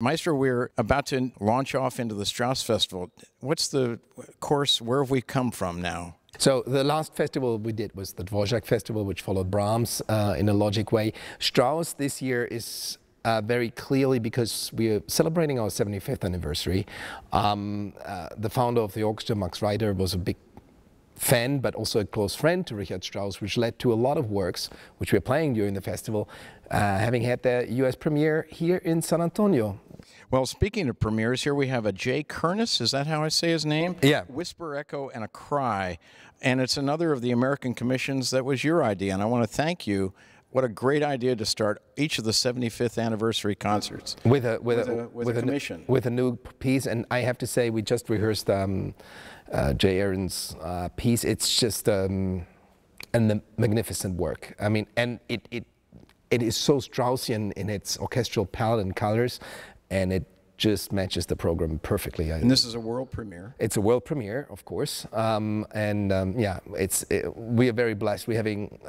Maestro, we're about to launch off into the Strauss Festival. What's the course? Where have we come from now? So the last festival we did was the Dvorak Festival, which followed Brahms in a logic way. Strauss this year is very clearly, because we're celebrating our 75th anniversary. The founder of the orchestra, Max Reiter, was a big fan, but also a close friend to Richard Strauss, which led to a lot of works which we're playing during the festival, having had their US premiere here in San Antonio. Well, speaking of premieres, here we have a J. KERNIS, is that how I say his name? Yeah. Whisper, Echo, and a Cry. And it's another of the American commissions that was your idea, and I want to thank you. What a great idea to start each of the 75th anniversary concerts with a commission. With a new piece, and I have to say, we just rehearsed Jay Aaron's piece. It's just a magnificent work. I mean, and it is so Straussian in its orchestral palette and colors, and it just matches the program perfectly. And this is a world premiere. It's a world premiere, of course, yeah, we are very blessed. We're having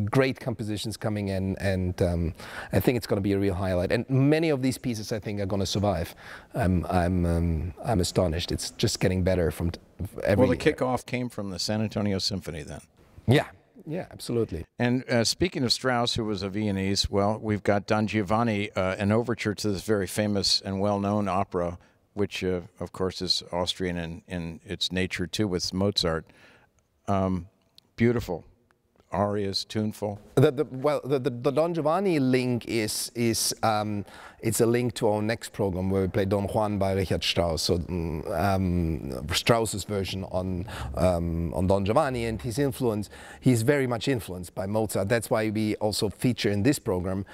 great compositions coming in, and I think it's going to be a real highlight. And many of these pieces, I think, are going to survive. I'm astonished. It's just getting better from every. Well, the kickoff came from the San Antonio Symphony, then. Yeah. Yeah, absolutely. And speaking of Strauss, who was a Viennese, well, we've got Don Giovanni, an overture to this very famous and well-known opera, which, of course, is Austrian in its nature, too, with Mozart. Beautiful. Arias, tuneful. The Don Giovanni link is it's a link to our next program where we play Don Juan by Richard Strauss. So Strauss's version on Don Giovanni, and his influence. He's very much influenced by Mozart. That's why we also feature in this program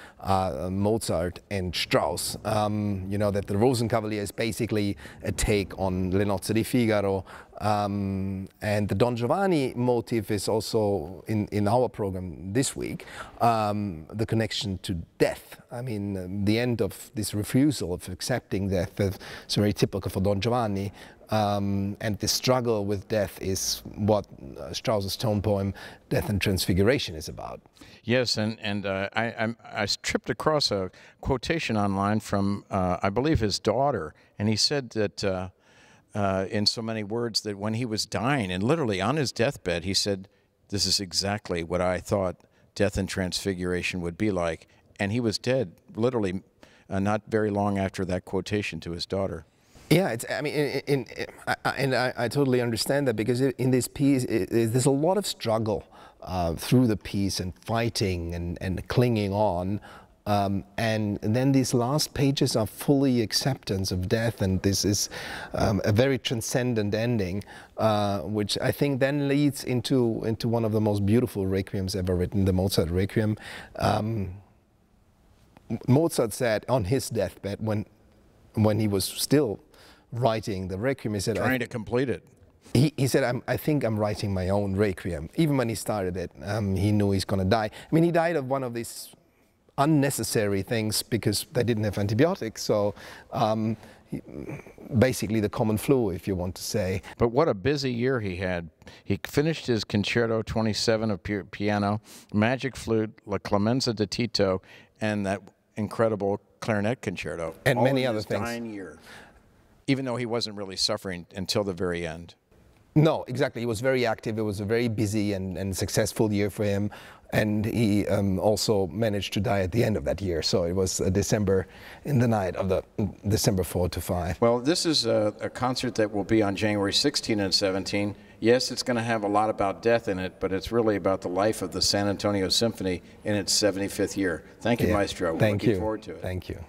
Mozart and Strauss. You know that the Rosenkavalier is basically a take on Le Nozze di Figaro. And the Don Giovanni motive is also in our program this week, the connection to death. I mean, the end of this refusal of accepting death is very typical for Don Giovanni, and the struggle with death is what Strauss's tone poem Death and Transfiguration is about. Yes, and I tripped across a quotation online from, I believe, his daughter, and he said that in so many words that when he was dying, and literally on his deathbed, he said, "This is exactly what I thought Death and Transfiguration would be like." And he was dead, literally, not very long after that quotation to his daughter. Yeah, I mean, I totally understand that, because in this piece, there's a lot of struggle through the piece, and fighting and clinging on. And then these last pages are fully acceptance of death, and this is a very transcendent ending, which I think then leads into one of the most beautiful requiems ever written, the Mozart Requiem. Mozart said on his deathbed, when he was still writing the Requiem, he said, trying to complete it. He said, I think I'm writing my own Requiem. Even when he started it, he knew he's going to die. I mean, he died of one of these unnecessary things because they didn't have antibiotics, so basically the common flu, if you want to say. But what a busy year he had. He finished his Concerto 27 of piano, Magic Flute, La Clemenza di Tito, and that incredible clarinet concerto. And many other things. Dying year, even though he wasn't really suffering until the very end. No, exactly. He was very active. It was a very busy and successful year for him. And he also managed to die at the end of that year. So it was December, in the night of the December 4 to 5. Well, this is a concert that will be on January 16 and 17. Yes, it's going to have a lot about death in it, but it's really about the life of the San Antonio Symphony in its 75th year. Thank you, Maestro. Thank you. Looking forward to it. Thank you.